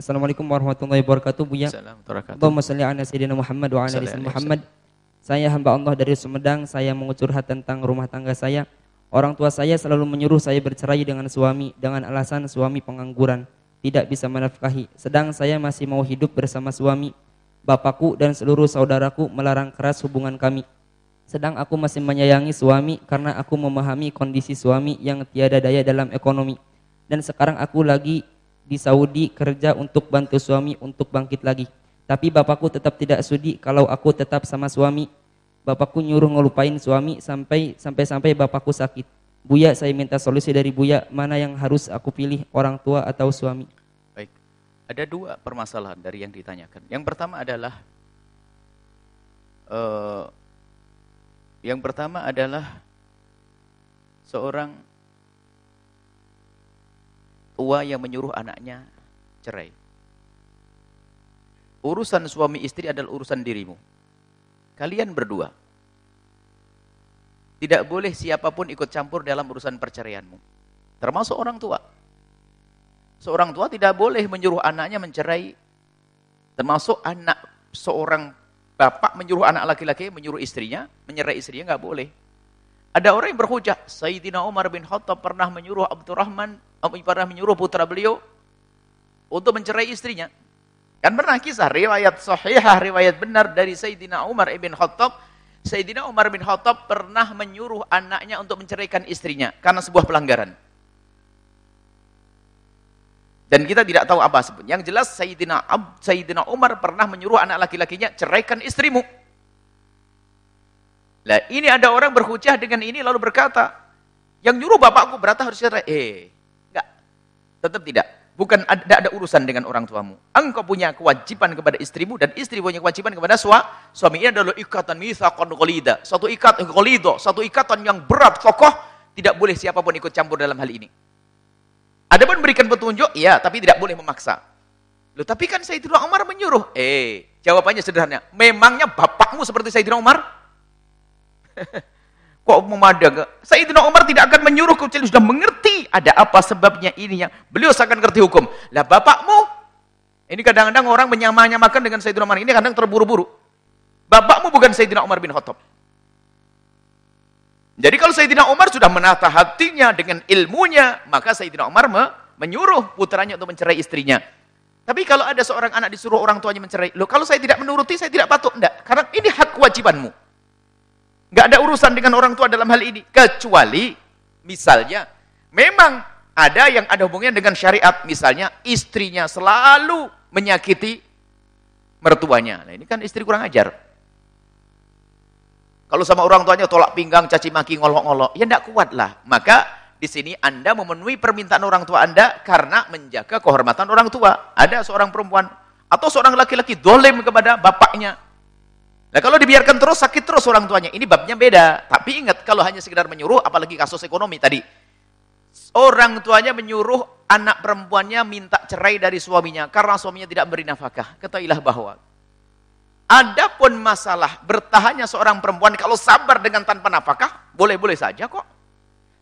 Assalamualaikum warahmatullahi wabarakatuh, Buya. Allahumma shalli ala sayyidina Muhammad wa ala ali sayyidina Muhammad. Saya hamba Allah dari Sumedang. Saya mau curhat tentang rumah tangga saya. Orang tua saya selalu menyuruh saya bercerai dengan suami dengan alasan suami pengangguran, tidak bisa menafkahi. Sedang saya masih mau hidup bersama suami. Bapakku dan seluruh saudaraku melarang keras hubungan kami. Sedang aku masih menyayangi suami karena aku memahami kondisi suami yang tiada daya dalam ekonomi. Dan sekarang aku lagi di Saudi kerja untuk bantu suami untuk bangkit lagi. Tapi bapakku tetap tidak sudi kalau aku tetap sama suami. Bapakku nyuruh ngelupain suami sampai bapakku sakit. Buya, saya minta solusi dari Buya, mana yang harus aku pilih, orang tua atau suami? Baik, ada dua permasalahan dari yang ditanyakan. Yang pertama adalah seorang tua yang menyuruh anaknya cerai. Urusan suami istri adalah urusan dirimu. Kalian berdua. Tidak boleh siapapun ikut campur dalam urusan perceraianmu. Termasuk orang tua. Seorang tua tidak boleh menyuruh anaknya mencerai. Termasuk anak seorang bapak menyuruh anak laki-laki menyuruh istrinya, mencerai istrinya, nggak boleh. Ada orang yang berhujah, Sayyidina Umar bin Khattab pernah menyuruh pernah menyuruh putra beliau untuk mencerai istrinya. Kan pernah kisah, riwayat sahihah, riwayat benar dari Sayyidina Umar bin Khattab. Sayyidina Umar bin Khattab pernah menyuruh anaknya untuk menceraikan istrinya karena sebuah pelanggaran. Dan kita tidak tahu apa sebetulnya. Yang jelas Sayyidina Umar pernah menyuruh anak laki-lakinya, ceraikan istrimu. Lah ini ada orang berhujah dengan ini lalu berkata, yang nyuruh bapakku berarti harus cerai. Enggak. Tetap tidak. Bukan ada urusan dengan orang tuamu. Engkau punya kewajiban kepada istrimu dan istri punya kewajiban kepada suami. Ini adalah ikatan mitsaqan ghalidha. Satu ikatan yang berat, kokoh, tidak boleh siapapun ikut campur dalam hal ini. Adapun berikan petunjuk, iya, tapi tidak boleh memaksa. Loh, tapi kan Sayyidina Umar menyuruh. Jawabannya sederhana. Memangnya bapakmu seperti Sayyidina Umar? Kok memadang? Sayyidina Umar tidak akan menyuruh kecuali sudah mengerti ada apa sebabnya ini yang beliau akan ngerti hukum. Lah bapakmu, ini kadang-kadang orang menyamakan dengan Sayyidina Umar, ini kadang terburu-buru. Bapakmu bukan Sayyidina Umar bin Khattab. Jadi kalau Sayyidina Umar sudah menata hatinya dengan ilmunya, maka Sayyidina Umar menyuruh putranya untuk mencerai istrinya. Tapi kalau ada seorang anak disuruh orang tuanya mencerai, loh kalau saya tidak menuruti, saya tidak patuh. Enggak, karena ini hak kewajibanmu. Enggak ada urusan dengan orang tua dalam hal ini. Kecuali, misalnya, memang ada yang ada hubungannya dengan syariat. Misalnya, istrinya selalu menyakiti mertuanya. Nah ini kan istri kurang ajar. Kalau sama orang tuanya tolak pinggang, caci maki, ngolok-ngolok, ya enggak kuat lah. Maka di sini Anda memenuhi permintaan orang tua Anda karena menjaga kehormatan orang tua. Ada seorang perempuan atau seorang laki-laki dolim kepada bapaknya. Nah kalau dibiarkan terus, sakit terus orang tuanya. Ini babnya beda. Tapi ingat, kalau hanya sekedar menyuruh, apalagi kasus ekonomi tadi. Orang tuanya menyuruh anak perempuannya minta cerai dari suaminya karena suaminya tidak beri nafkah. Ketahuilah bahwa adapun masalah bertahannya seorang perempuan kalau sabar dengan tanpa nafkah, boleh-boleh saja kok.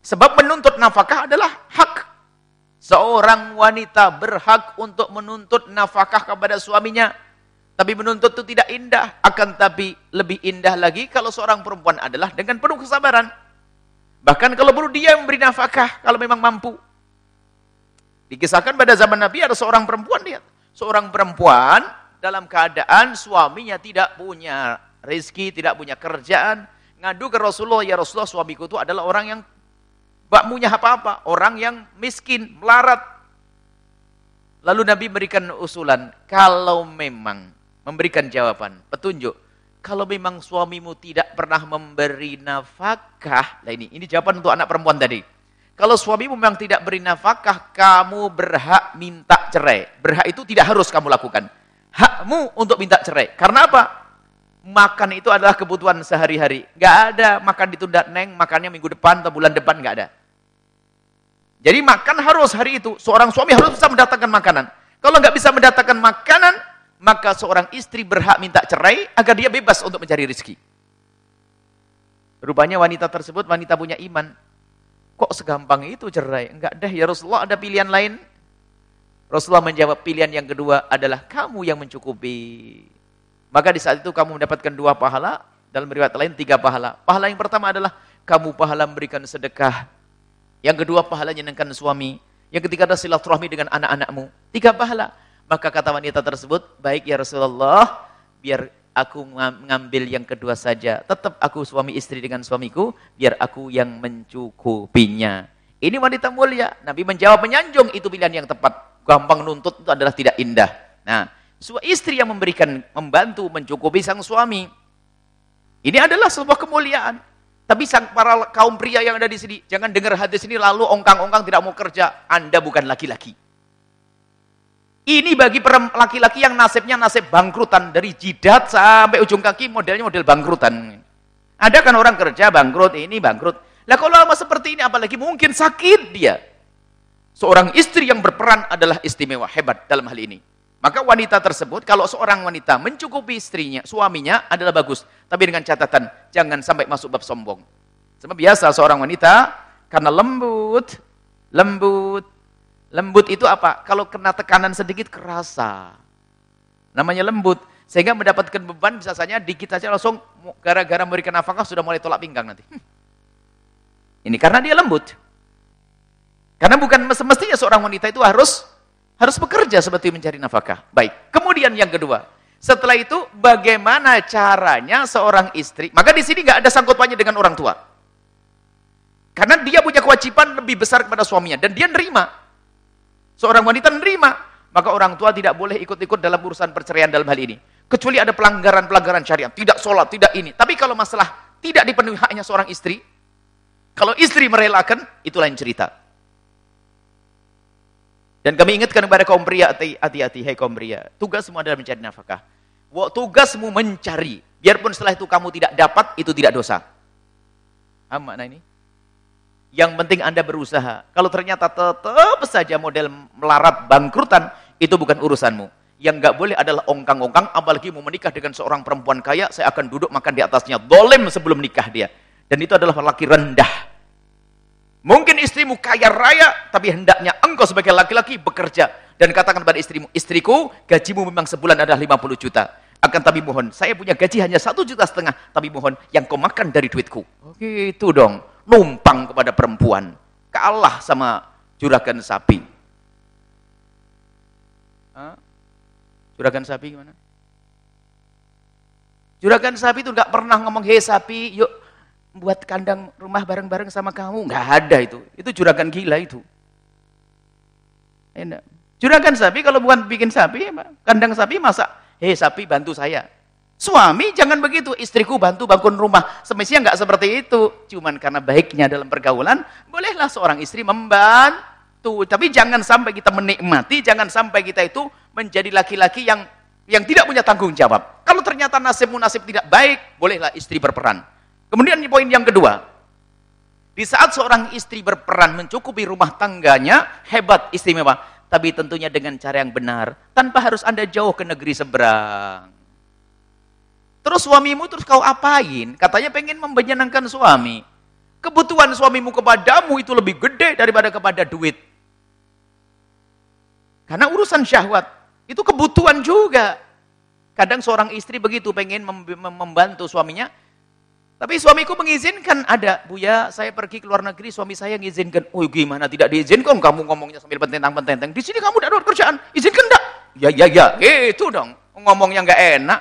Sebab menuntut nafkah adalah hak. Seorang wanita berhak untuk menuntut nafkah kepada suaminya. Tapi menuntut itu tidak indah. Akan tapi lebih indah lagi kalau seorang perempuan adalah dengan penuh kesabaran. Bahkan kalau perlu dia memberi nafkah kalau memang mampu. Dikisahkan pada zaman Nabi ada seorang perempuan, lihat. Seorang perempuan dalam keadaan suaminya tidak punya rezeki, tidak punya kerjaan. Ngadu ke Rasulullah, ya Rasulullah suamiku itu adalah orang yang gak punya apa-apa. Orang yang miskin, melarat. Lalu Nabi berikan usulan, kalau memang memberikan jawaban, petunjuk. Kalau memang suamimu tidak pernah memberi nafkah, nah ini jawaban untuk anak perempuan tadi. Kalau suamimu memang tidak beri nafkah, kamu berhak minta cerai. Berhak itu tidak harus kamu lakukan. Hakmu untuk minta cerai. Karena apa? Makan itu adalah kebutuhan sehari-hari. Gak ada makan ditunda, neng, makannya minggu depan atau bulan depan, gak ada. Jadi makan harus hari itu. Seorang suami harus bisa mendatangkan makanan. Kalau nggak bisa mendatangkan makanan, maka seorang istri berhak minta cerai agar dia bebas untuk mencari rezeki. Rupanya wanita tersebut wanita punya iman. Kok segampang itu cerai? Enggak deh ya Rasulullah, ada pilihan lain. Rasulullah menjawab, pilihan yang kedua adalah kamu yang mencukupi. Maka di saat itu kamu mendapatkan 2 pahala, dalam riwayat lain 3 pahala. Pahala yang pertama adalah kamu pahala memberikan sedekah. Yang kedua pahala menyenangkan suami. Yang ketiga adalah silaturahmi dengan anak-anakmu. 3 pahala. Maka kata wanita tersebut, baik ya Rasulullah, biar aku mengambil yang kedua saja. Tetap aku suami istri dengan suamiku, biar aku yang mencukupinya. Ini wanita mulia. Nabi menjawab menyanjung, itu pilihan yang tepat. Gampang nuntut itu adalah tidak indah. Nah, istri yang membantu mencukupi sang suami. Ini adalah sebuah kemuliaan. Tapi para kaum pria yang ada di sini, jangan dengar hadis ini lalu ongkang-ongkang tidak mau kerja. Anda bukan laki-laki. Ini bagi laki-laki yang nasibnya nasib bangkrutan. Dari jidat sampai ujung kaki modelnya model bangkrutan. Ada kan orang kerja bangkrut, ini bangkrut. Lah kalau lama seperti ini apalagi mungkin sakit dia. Seorang istri yang berperan adalah istimewa, hebat dalam hal ini. Maka wanita tersebut, kalau seorang wanita mencukupi istrinya, suaminya adalah bagus. Tapi dengan catatan, jangan sampai masuk bab sombong. Sebab biasa seorang wanita, karena lembut itu apa? Kalau kena tekanan sedikit, kerasa. Namanya lembut. Sehingga mendapatkan beban, bisa saja dikit saja langsung, gara-gara memberikan nafkah, sudah mulai tolak pinggang nanti. Ini karena dia lembut. Karena bukan semestinya seorang wanita itu harus bekerja seperti mencari nafkah. Baik. Kemudian yang kedua, setelah itu bagaimana caranya seorang istri? Maka di sini nggak ada sangkut pautnya dengan orang tua. Karena dia punya kewajiban lebih besar kepada suaminya dan dia nerima. Seorang wanita nerima, maka orang tua tidak boleh ikut-ikut dalam urusan perceraian dalam hal ini. Kecuali ada pelanggaran-pelanggaran syariat, tidak sholat, tidak ini. Tapi kalau masalah tidak dipenuhi haknya seorang istri, kalau istri merelakan, itu lain cerita. Dan kami ingatkan kepada kaum pria, hati-hati, hai kaum pria. Tugasmu adalah mencari nafkah. Tugasmu mencari. Biarpun setelah itu kamu tidak dapat, itu tidak dosa. Paham makna ini? Yang penting Anda berusaha. Kalau ternyata tetap saja model melarat bangkrutan, itu bukan urusanmu. Yang nggak boleh adalah ongkang-ongkang, apalagi mau menikah dengan seorang perempuan kaya, saya akan duduk makan di atasnya. Dolim sebelum nikah dia. Dan itu adalah laki rendah. Mungkin istrimu kaya raya, tapi hendaknya engkau sebagai laki-laki bekerja. Dan katakan pada istrimu, istriku, gajimu memang sebulan adalah 50 juta. Akan tapi mohon, saya punya gaji hanya 1,5 juta. Tapi mohon, yang kau makan dari duitku. Gitu dong, numpang kepada perempuan. Kalah sama juragan sapi. Juragan sapi gimana? Juragan sapi itu nggak pernah ngomong, hei sapi, yuk buat kandang rumah bareng-bareng sama kamu. Nggak ada itu. Itu juragan gila itu. Enak. Juragan sapi kalau bukan bikin sapi, kandang sapi masa, hei sapi bantu saya. Suami jangan begitu, istriku bantu bangun rumah. Semestinya nggak seperti itu. Cuman karena baiknya dalam pergaulan, bolehlah seorang istri membantu. Tapi jangan sampai kita menikmati, jangan sampai kita itu menjadi laki-laki yang tidak punya tanggung jawab. Kalau ternyata nasibmu nasib tidak baik, bolehlah istri berperan. Kemudian poin yang kedua, di saat seorang istri berperan mencukupi rumah tangganya, hebat, istimewa. Tapi tentunya dengan cara yang benar, tanpa harus Anda jauh ke negeri seberang. Terus suamimu terus kau apain? Katanya pengen menyenangkan suami. Kebutuhan suamimu kepadamu itu lebih gede daripada kepada duit. Karena urusan syahwat, itu kebutuhan juga. Kadang seorang istri begitu, pengen membantu suaminya, tapi suamiku mengizinkan, ada, Buya, saya pergi ke luar negeri, suami saya mengizinkan. Oh gimana tidak diizinkan? Kamu ngomongnya sambil pententang-pententang. Di sini kamu tidak ada kerjaan, izinkan enggak? Ya, gitu dong. Ngomongnya nggak enak.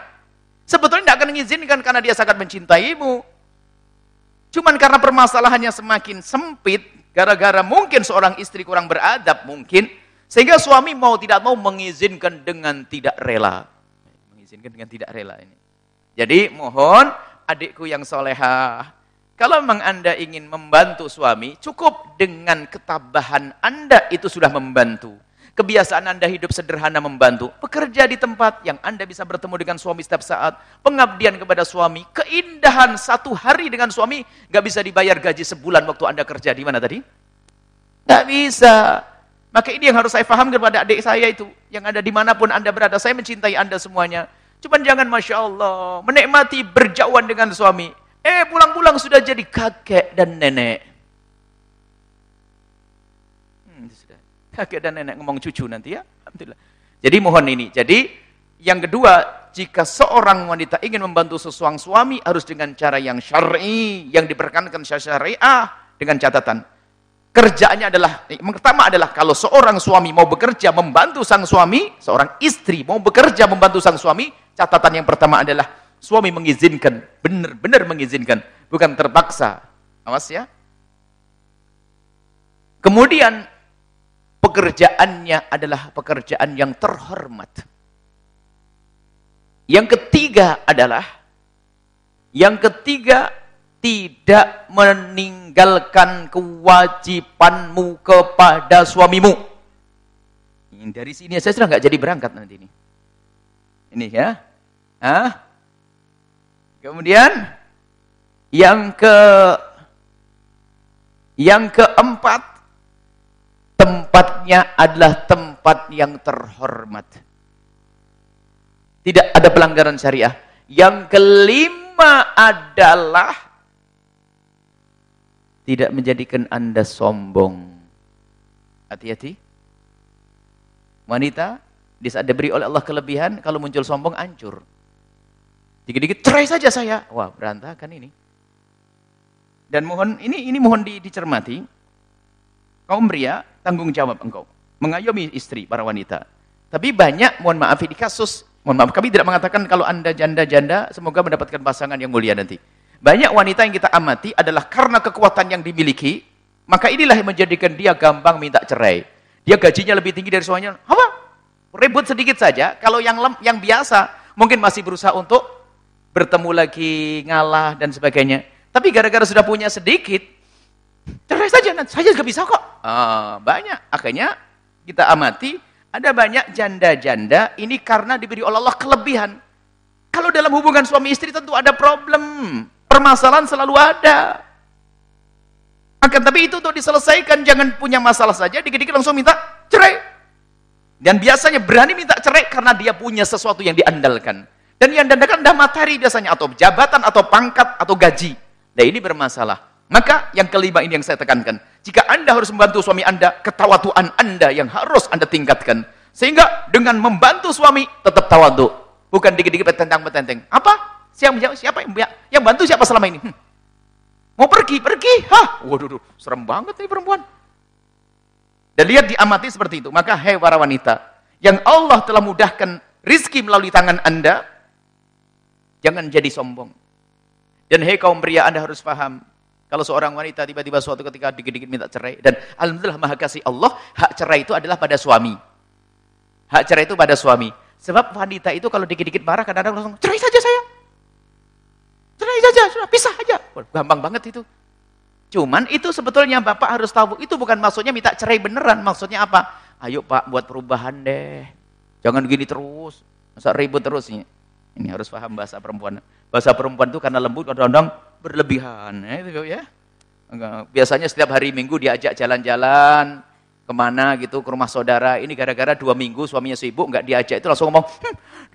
Sebetulnya tidak akan mengizinkan karena dia sangat mencintaimu. Cuman karena permasalahannya semakin sempit, gara-gara mungkin seorang istri kurang beradab mungkin, sehingga suami mau tidak mau mengizinkan dengan tidak rela. Mengizinkan dengan tidak rela ini. Jadi mohon, adikku yang solehah, kalau memang Anda ingin membantu suami, cukup dengan ketabahan Anda itu sudah membantu. Kebiasaan Anda hidup sederhana membantu. Bekerja di tempat yang Anda bisa bertemu dengan suami setiap saat. Pengabdian kepada suami. Keindahan 1 hari dengan suami, gak bisa dibayar gaji sebulan waktu Anda kerja. Di mana tadi? Gak bisa. Maka ini yang harus saya paham kepada adik saya itu. Yang ada dimanapun Anda berada. Saya mencintai Anda semuanya. Cuman jangan Masya Allah, menikmati berjauhan dengan suami. Pulang-pulang sudah jadi kakek dan nenek. kakek dan nenek ngomong cucu nanti ya. Alhamdulillah. Jadi mohon ini. Jadi yang kedua, jika seorang wanita ingin membantu seseorang suami harus dengan cara yang syar'i, yang diperkenankan syariah, dengan catatan kerjaannya adalah, yang pertama adalah kalau seorang suami mau bekerja membantu sang suami, seorang istri mau bekerja membantu sang suami, catatan yang pertama adalah suami mengizinkan, benar-benar mengizinkan, bukan terpaksa. Awas ya. Kemudian pekerjaannya adalah pekerjaan yang terhormat. Yang ketiga adalah, tidak meninggalkan kewajibanmu kepada suamimu. Dari sini saya sudah nggak jadi berangkat nanti ini. Ini ya. Kemudian yang keempat, tempatnya adalah tempat yang terhormat. Tidak ada pelanggaran syariah. Yang kelima adalah tidak menjadikan Anda sombong. Hati-hati. Wanita, di saat diberi oleh Allah kelebihan, kalau muncul sombong, hancur. Dikit-dikit, cerai saja saya. Wah, berantakan ini. Dan mohon, ini mohon dicermati. Kaum pria, tanggung jawab engkau. Mengayomi istri, para wanita. Tapi banyak, mohon maaf, di kasus, mohon maaf, kami tidak mengatakan kalau Anda janda-janda, semoga mendapatkan pasangan yang mulia nanti. Banyak wanita yang kita amati adalah karena kekuatan yang dimiliki, maka inilah yang menjadikan dia gampang minta cerai. Dia gajinya lebih tinggi dari suaminya. Apa? Ribut sedikit saja. Kalau yang biasa, mungkin masih berusaha untuk bertemu lagi, ngalah, dan sebagainya. Tapi gara-gara sudah punya sedikit, cerai saja, saya juga bisa kok. Banyak. Akhirnya kita amati, ada banyak janda-janda ini karena diberi oleh Allah kelebihan. Kalau dalam hubungan suami istri tentu ada problem. Permasalahan selalu ada. Akan tapi itu untuk diselesaikan, jangan punya masalah saja, dikit-dikit langsung minta cerai. Dan biasanya berani minta cerai karena dia punya sesuatu yang diandalkan. Dan yang diandalkan adalah materi biasanya, atau jabatan, atau pangkat, atau gaji. Nah ini bermasalah. Maka yang kelima ini yang saya tekankan. Jika Anda harus membantu suami Anda, ketawaduan Anda yang harus Anda tingkatkan. Sehingga dengan membantu suami, tetap tawadu. Bukan dikit-dikit petentang-petenteng. Apa? Siapa yang bantu siapa selama ini? Mau pergi? Hah? Waduh, serem banget nih perempuan. Dan lihat diamati seperti itu. Maka hei para wanita, yang Allah telah mudahkan rizki melalui tangan Anda, jangan jadi sombong. Dan hei kaum pria, Anda harus paham, kalau seorang wanita tiba-tiba suatu ketika dikit-dikit minta cerai, dan alhamdulillah maha kasih Allah, hak cerai itu adalah pada suami. Hak cerai itu pada suami. Sebab wanita itu kalau dikit-dikit marah, kadang-kadang langsung, cerai saja saya. Cerai saja, sudah pisah aja. Gampang banget itu. Cuman itu sebetulnya Bapak harus tahu, itu bukan maksudnya minta cerai beneran. Maksudnya apa? Ayo Pak, buat perubahan deh. Jangan gini terus. Masa ribut terus. Ini harus paham bahasa perempuan. Bahasa perempuan itu karena lembut, kadang-kadang berlebihan. Itu ya. Biasanya setiap hari Minggu diajak jalan-jalan. Kemana gitu, ke rumah saudara. Ini gara-gara 2 minggu suaminya sibuk, nggak diajak. Itu langsung ngomong,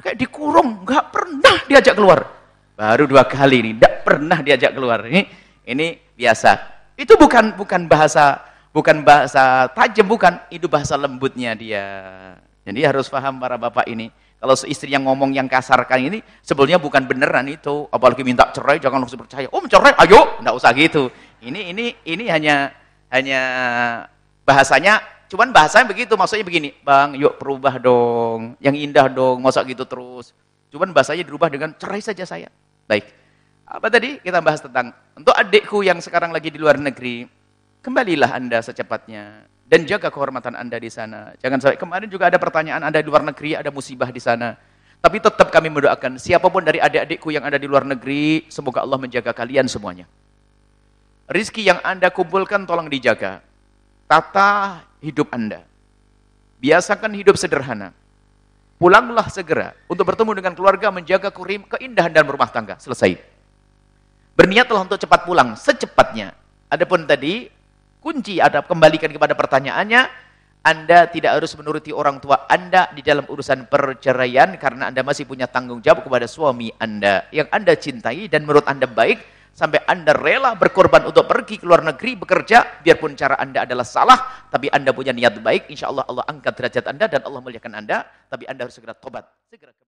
kayak dikurung, nggak pernah diajak keluar. Baru 2 kali ini, tidak pernah diajak keluar. Ini biasa. Itu bukan bahasa tajam, bukan. Itu bahasa lembutnya dia. Jadi harus paham para bapak ini. Kalau istri yang ngomong yang kasarkan ini, sebetulnya bukan beneran itu. Apalagi minta cerai, jangan langsung percaya. Oh cerai, ayo, nggak usah gitu. Ini hanya bahasanya. Cuman bahasanya begitu, maksudnya begini. Bang, yuk perubah dong, yang indah dong, masa gitu terus. Cuman bahasanya dirubah dengan cerai saja saya. Baik. Apa tadi? Kita bahas tentang, untuk adikku yang sekarang lagi di luar negeri, kembalilah Anda secepatnya. Dan jaga kehormatan Anda di sana. Jangan sampai, kemarin juga ada pertanyaan Anda di luar negeri, ada musibah di sana. Tapi tetap kami mendoakan, siapapun dari adik-adikku yang ada di luar negeri, semoga Allah menjaga kalian semuanya. Rizki yang Anda kumpulkan tolong dijaga. Tata hidup Anda. Biasakan hidup sederhana. Pulanglah segera untuk bertemu dengan keluarga, menjaga keindahan dan rumah tangga. Selesai. Berniatlah untuk cepat pulang, secepatnya. Adapun tadi, kunci ada kembalikan kepada pertanyaannya, Anda tidak harus menuruti orang tua Anda di dalam urusan perceraian, karena Anda masih punya tanggung jawab kepada suami Anda, yang Anda cintai dan menurut Anda baik, sampai Anda rela berkorban untuk pergi ke luar negeri bekerja, biarpun cara Anda adalah salah, tapi Anda punya niat baik, insya Allah Allah angkat derajat Anda dan Allah muliakan Anda, tapi Anda harus segera tobat. Segera